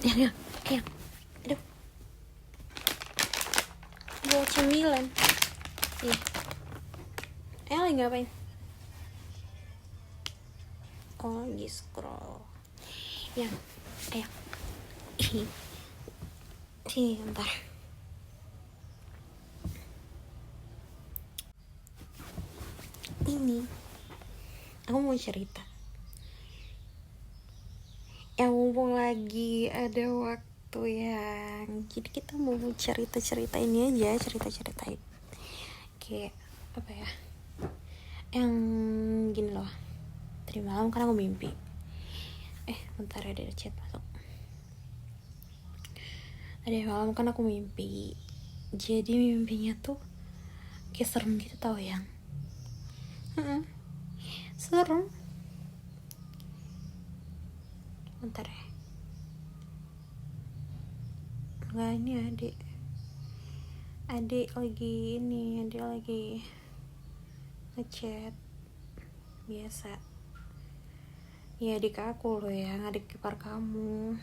yang aduh, bawa cemilan. Iya, lagi ngapain? Oh, lagi scroll. Yang ayo sini bentar. Ini aku mau cerita. Yang mumpung lagi ada waktu yang, jadi kita mau cerita ini aja, cerita-ceritain kayak apa ya, yang gini loh. Tadi malam kan aku mimpi. Bentar, ada chat masuk. Tadi malam kan aku mimpi. Jadi mimpinya tuh kayak serem gitu tau yang. Serem. Bentar ya. Enggak, ini adik lagi ngechat biasa. Ya adik aku loh ya, adik ipar kamu.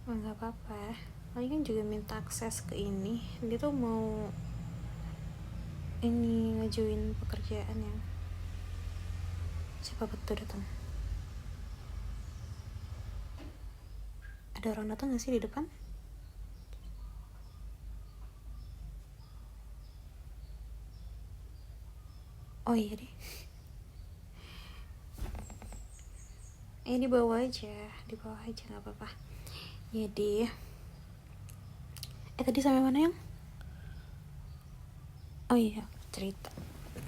Nggak apa-apa, paling kan juga minta akses ke ini. Dia tuh mau ini ngajuin pekerjaan yang siapa betul datang. Ada orang datang nggak sih di depan? Oh iya deh. Di bawah aja nggak apa-apa. Jadi tadi sampai mana yang? Oh iya, cerita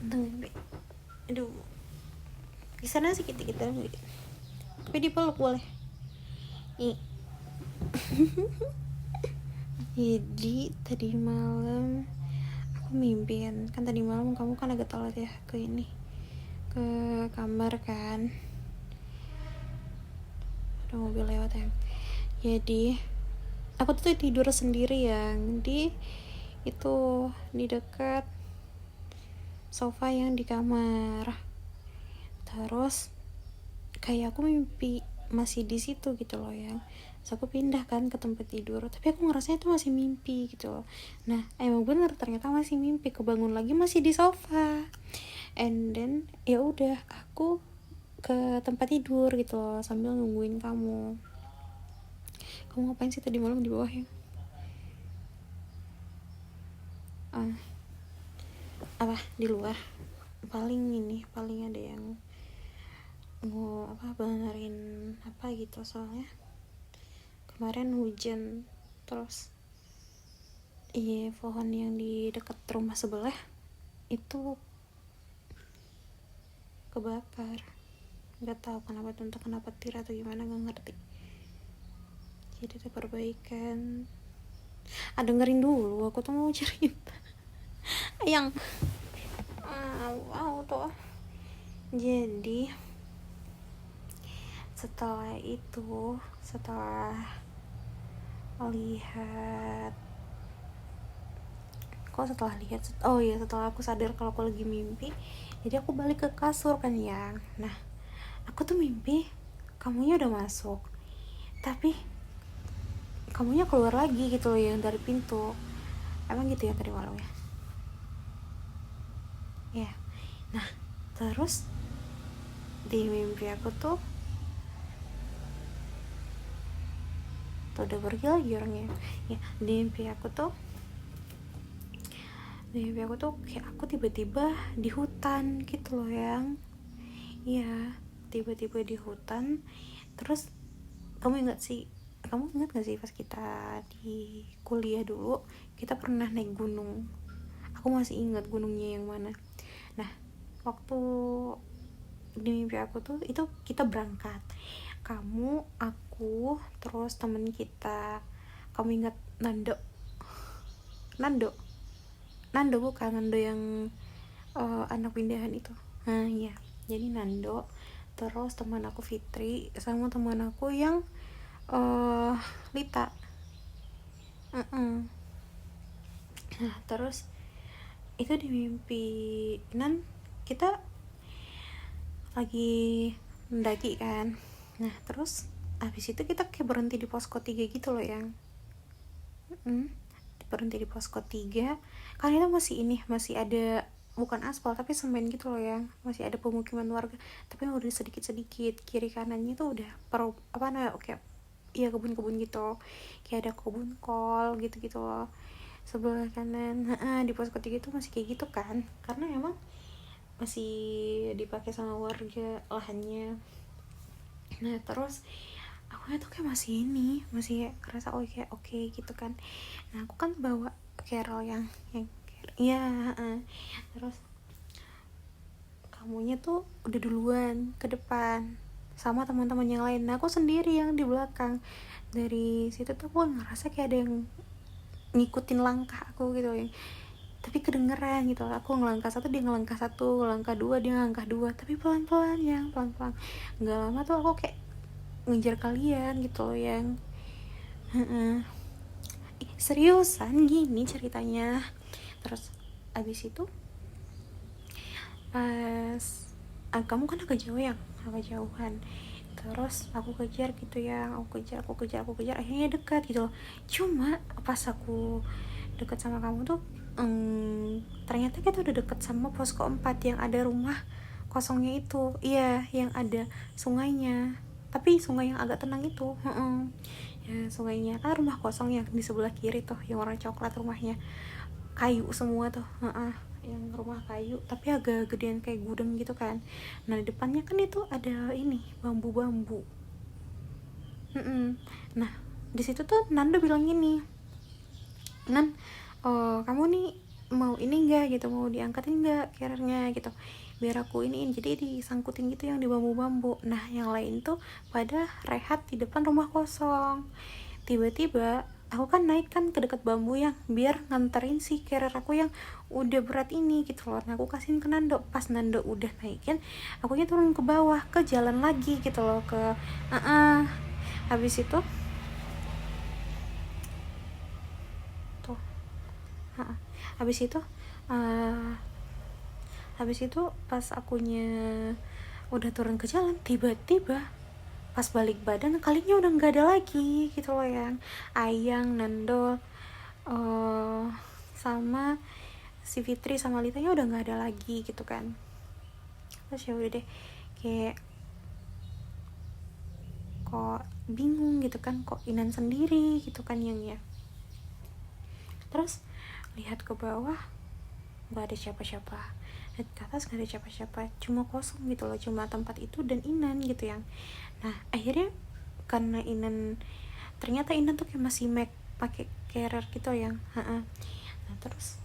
tentang mimpi. Aduh, di sana sih kita tapi dipeluk boleh. Jadi tadi malam aku mimpiin kan, tadi malam kamu kan agak telat ya ke kamar kan, ada mobil lewat ya. Jadi aku tuh tidur sendiri yang di dekat sofa yang di kamar. Terus kayak aku mimpi masih di situ gitu loh ya. Terus aku pindah kan ke tempat tidur, tapi aku ngerasanya itu masih mimpi gitu loh. Nah emang bener, ternyata masih mimpi. Kebangun lagi masih di sofa, and then ya udah aku ke tempat tidur gitu loh sambil nungguin kamu. Kamu ngapain sih tadi malam di bawah ya? Apa di luar? Paling ada yang benerin apa gitu, soalnya kemarin hujan. Terus pohon yang di dekat rumah sebelah itu kebakar. Nggak tahu kenapa, entah kenapa petir atau gimana, nggak ngerti. Jadi itu perbaikan. Dengerin dulu, aku tuh mau cerita yang wow tuh. Jadi setelah aku sadar kalau aku lagi mimpi, jadi aku balik ke kasur kan ya. Nah aku tuh mimpi kamunya udah masuk, tapi kamunya keluar lagi gitu loh, yang dari pintu. Emang gitu ya tadi malam ya. Nah terus di mimpi aku tuh udah pergi lagi orangnya ya. Di mimpi aku tuh kayak aku tiba-tiba di hutan gitu loh yang. Iya, tiba-tiba di hutan. Terus kamu ingat gak sih pas kita di kuliah dulu kita pernah naik gunung? Aku masih ingat gunungnya yang mana. Nah waktu di mimpi aku tuh itu kita berangkat, kamu, aku, terus temen kita. Kamu ingat Nando bukan Nando yang anak pindahan itu. Nah iya, jadi Nando, terus teman aku Fitri, sama teman aku yang Lita. Nah terus itu di mimpi kita lagi mendaki kan. Nah terus habis itu kita kayak berhenti di posko 3 gitu loh yang berhenti di posko 3 kan itu masih ada, bukan aspal tapi semen gitu loh yang masih ada pemukiman warga, tapi udah sedikit-sedikit kiri kanannya tuh udah oke iya kebun-kebun gitu, kayak ada kebun kol gitu-gitu loh sebelah kanan. Di posko 3 itu masih kayak gitu kan, karena emang masih dipakai sama warga lahannya. Nah terus aku tuh kayak masih kerasa oke gitu kan. Nah aku kan bawa Carol yang iya. Terus kamunya tuh udah duluan ke depan sama teman-teman yang lain, nah aku sendiri yang di belakang. Dari situ tuh aku ngerasa kayak ada yang ngikutin langkah aku gitu ya, tapi kedengeran gitu. Aku ngelangkah satu, dia ngelangkah satu, ngelangkah dua, dia ngelangkah dua, tapi pelan-pelan. Nggak lama tuh aku kayak ngejar kalian gitu loh yang seriusan gini ceritanya. Terus abis itu pas kamu kan agak jauhan, terus aku kejar gitu ya, aku kejar akhirnya dekat gitu loh. Cuma pas aku deket sama kamu tuh ternyata kita udah deket sama posko 4 yang ada rumah kosongnya itu. Iya yang ada sungainya, tapi sungai yang agak tenang itu. Ya sungainya kan, rumah kosong yang di sebelah kiri tuh yang warna coklat, rumahnya kayu semua tuh. Yang rumah kayu tapi agak gedean kayak gudang gitu kan. Nah di depannya kan itu ada ini bambu. Nah di situ tuh Nanda bilang gini, Nan kamu nih mau ini enggak gitu, mau diangkatin enggak carriernya gitu, biar aku iniin. Jadi disangkutin gitu yang di bambu. Nah yang lain tuh pada rehat di depan rumah kosong. Tiba-tiba aku kan naik kan ke dekat bambu yang biar nganterin si carrier aku yang udah berat ini gitu loh. Nah aku kasihin ke Nando, pas Nando udah naikin, akunya turun ke bawah ke jalan lagi gitu loh, ke habis itu tuh habis itu pas akunya udah turun ke jalan, tiba-tiba pas balik badan kalinya udah nggak ada lagi gitu loh yang Ayang, Nando, sama si Fitri sama Litanya udah nggak ada lagi gitu kan. Terus ya udah deh kayak kok bingung gitu kan, kok Inan sendiri gitu kan yang ya. Terus lihat ke bawah nggak ada siapa-siapa, lihat ke atas nggak ada siapa-siapa, cuma kosong gitu loh, cuma tempat itu dan Inan gitu yang. Nah akhirnya karena ternyata Inan tuh kayak masih pakai carrier gitu yang nah terus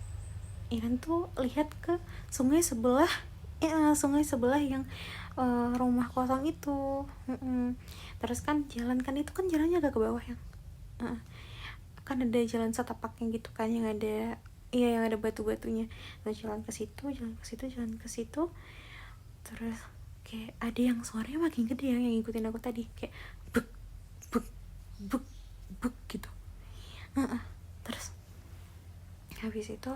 Inan tuh lihat ke sungai sebelah yang rumah kosong itu. Terus kan jalan kan itu kan jalannya agak ke bawah yang kan ada jalan setapaknya gitu kan, yang ada yang ada batu-batunya. Terus jalan ke situ, terus kayak ada yang suaranya makin gede yang ngikutin aku tadi, kayak buk buk buk buk gitu. Terus habis itu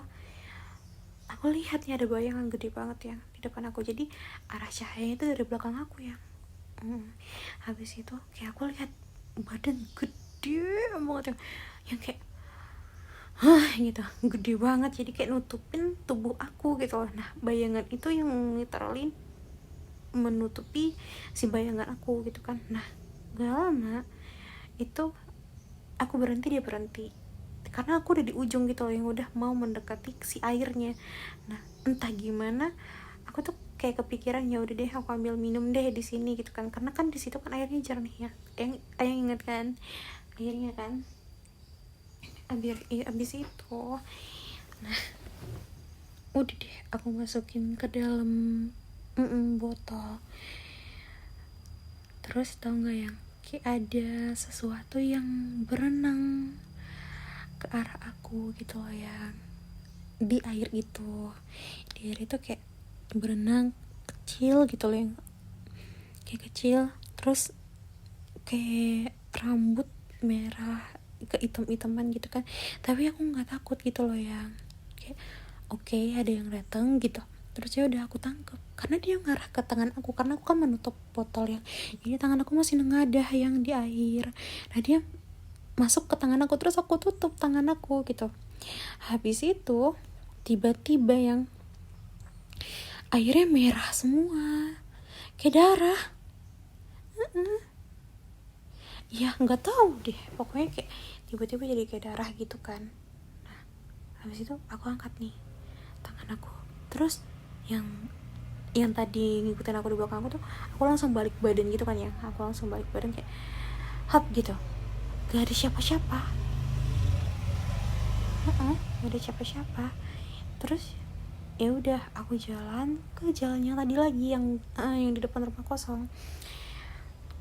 aku lihat nih ada bayangan gede banget yang di depan aku, jadi arah cahaya itu dari belakang aku ya. Habis itu kayak aku lihat badan gede banget yang kayak gitu, gede banget, jadi kayak nutupin tubuh aku gitu loh. Nah bayangan itu yang literally menutupi si bayangan aku gitu kan. Nah gak lama itu aku berhenti, dia berhenti, karena aku udah di ujung gitu loh yang udah mau mendekati si airnya. Nah entah gimana aku tuh kayak kepikiran, ya udah deh aku ambil minum deh di sini gitu kan, karena kan di situ kan airnya jernih ya, yang inget kan airnya kan. Abis itu nah udah deh aku masukin ke dalam botol. Terus tau gak yang kayak ada sesuatu yang berenang ke arah aku gitu loh ya, di air itu. Di air itu kayak berenang kecil gitu loh, yang kayak kecil, terus kayak rambut merah ke hitam-hitaman gitu kan. Tapi aku nggak takut gitu loh yang kayak oke, ada yang datang gitu. Terus ya udah aku tangkep karena dia ngarah ke tangan aku, karena aku kan menutup botol yang ini, tangan aku masih nengadah yang di air. Nah dia masuk ke tangan aku, terus aku tutup tangan aku gitu. Habis itu tiba-tiba yang airnya merah semua kayak darah. Ya nggak tahu deh, pokoknya kayak tiba-tiba jadi kayak darah gitu kan. Nah habis itu aku angkat nih tangan aku, terus yang tadi ngikutin aku di belakang aku tuh, aku langsung balik badan gitu kan ya, aku langsung balik badan kayak hap gitu, gak ada siapa-siapa. Gak ada siapa-siapa. Terus ya udah aku jalan ke jalan yang tadi lagi, yang di depan rumah kosong.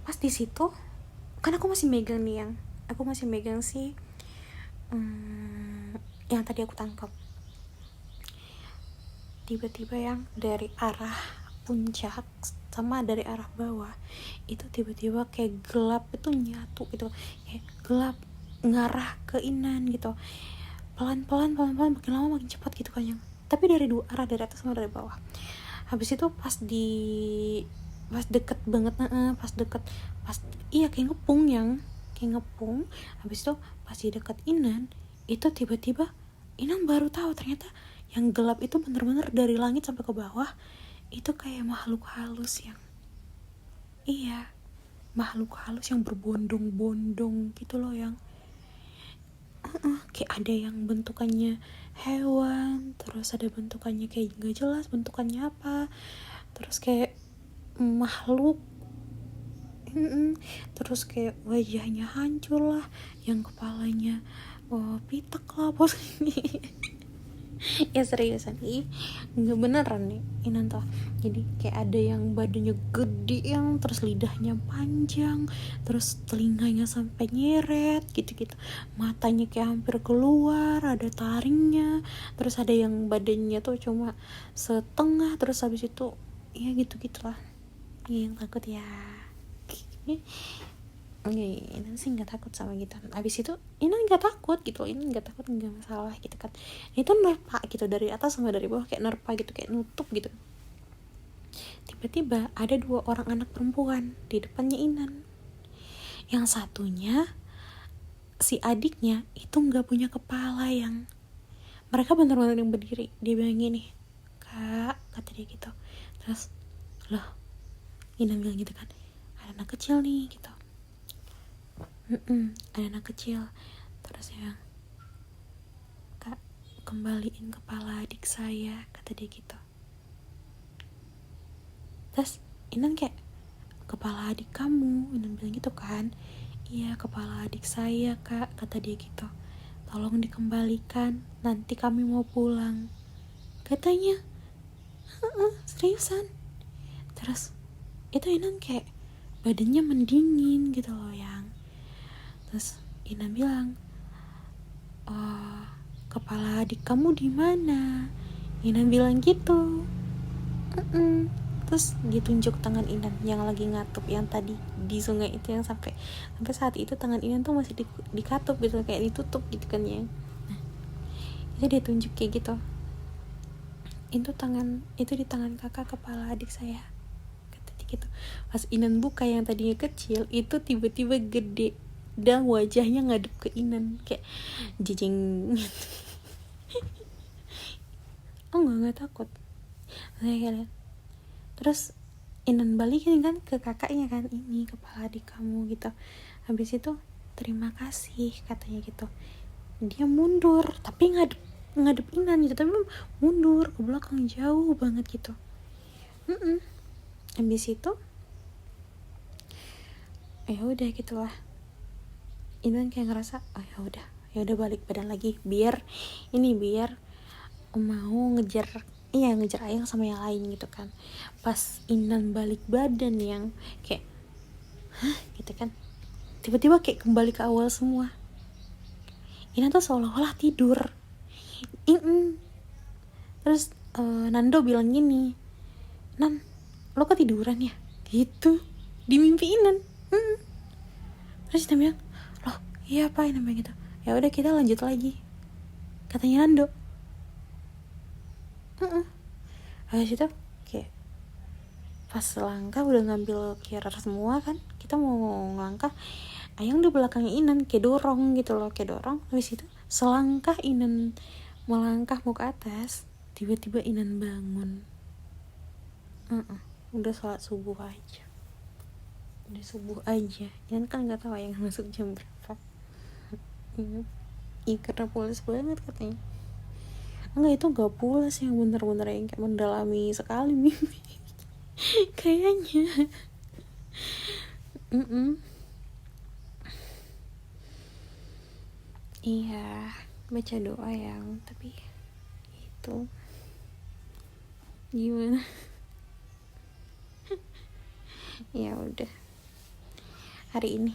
Pas di situ kan aku masih megang nih, aku masih megang sih yang tadi aku tangkap. Tiba-tiba yang dari arah puncak sama dari arah bawah itu tiba-tiba kayak gelap itu nyatu gitu, kayak gelap ngarah ke Inan gitu, pelan-pelan makin lama makin cepat gitu kan yang, tapi dari dua arah, dari atas sama dari bawah. Habis itu pas deket banget, pas iya kayak ngepung. Habis itu pas di deket Inan itu tiba-tiba Inan baru tahu ternyata yang gelap itu bener-bener dari langit sampai ke bawah itu kayak makhluk halus makhluk halus yang berbondong-bondong gitu loh, yang kayak ada yang bentukannya hewan, terus ada bentukannya kayak gak jelas bentukannya apa, terus kayak makhluk, terus kayak wajahnya hancur lah, yang kepalanya pitak lah bos. Ya seriusan, nggak beneran nih ini tuh. Jadi kayak ada yang badannya gede, yang terus lidahnya panjang, terus telinganya sampai nyeret gitu, matanya kayak hampir keluar, ada taringnya, terus ada yang badannya tuh cuma setengah, terus habis itu ya gitu-gitulah. Yang takut ya Inan sih nggak takut sama gitu. Abis itu Inan nggak takut gitu, Inan nggak takut, nggak masalah gitu kan. Itu nerpa gitu dari atas sama dari bawah, kayak nerpa gitu, kayak nutup gitu. Tiba-tiba ada 2 orang anak perempuan di depannya Inan. Yang satunya si adiknya itu nggak punya kepala, yang mereka benar-benar yang berdiri. Dia bilang gini, kak, kata dia gitu. Terus loh, Inan bilang gitu kan, ada anak kecil nih gitu. Ada anak kecil. Terus ya, kak, kembaliin kepala adik saya, kata dia gitu. Terus Inan kayak, kepala adik kamu? Inan bilang gitu kan. Iya, kepala adik saya kak, kata dia gitu. Tolong dikembalikan, nanti kami mau pulang, katanya. Seriusan. Terus itu Inan kayak badannya mendingin gitu loh yang. Terus Inan bilang, kepala adik kamu di mana? Inan bilang gitu. Terus ditunjuk tangan Inan yang lagi ngatup yang tadi di sungai itu, yang sampai saat itu tangan Inan tuh masih dikatup gitu, kayak ditutup gitu kan ya. Nah, itu dia tunjuk kayak gitu. Itu di tangan kakak kepala adik saya, kata dia gitu. Pas Inan buka yang tadinya kecil, itu tiba-tiba gede dan wajahnya ngadep ke Inan kayak jijing. Oh nggak takut kalian. Terus Inan balikin kan ke kakaknya kan, ini kepala adik kamu gitu. Habis itu terima kasih, katanya gitu. Dia mundur tapi ngadep Inan gitu, tapi mundur ke belakang jauh banget gitu. Habis itu ya udah gitulah, Inan kayak ngerasa ya udah balik badan lagi, biar mau ngejar Ayang sama yang lain gitu kan. Pas Inan balik badan yang kayak gitu kan, tiba-tiba kayak kembali ke awal semua. Inan tuh seolah-olah tidur. Terus Nando bilang gini, Nan, lo ketiduran ya? Gitu di mimpi Inan. Terus Inan bilang, loh iya apa? Inan bilang gitu. Ya udah kita lanjut lagi, katanya Nando. habis itu kayak pas selangkah udah ngambil kira semua kan, kita mau ngelangkah, Ayang di belakangnya Inan kayak dorong gitu loh, kayak dorong. Habis itu selangkah Inan melangkah mau ke atas, tiba-tiba Inan bangun. Udah sholat subuh aja, udah subuh aja. Inan kan nggak tahu Ayang masuk jam berapa. Iya karena pulas banget katanya. Enggak, itu nggak pulas, yang bener-bener yang kayak mendalami sekali mimpi kayaknya. Iya, baca doa yang, tapi itu gimana? Ya udah, hari ini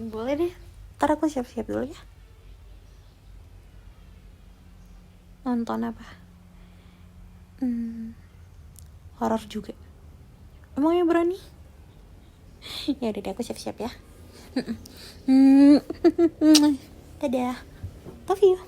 boleh deh, ntar aku siap-siap dulu ya. Nonton apa? Horor juga emangnya berani? Ya udah deh, aku siap-siap ya. Dadah, love you.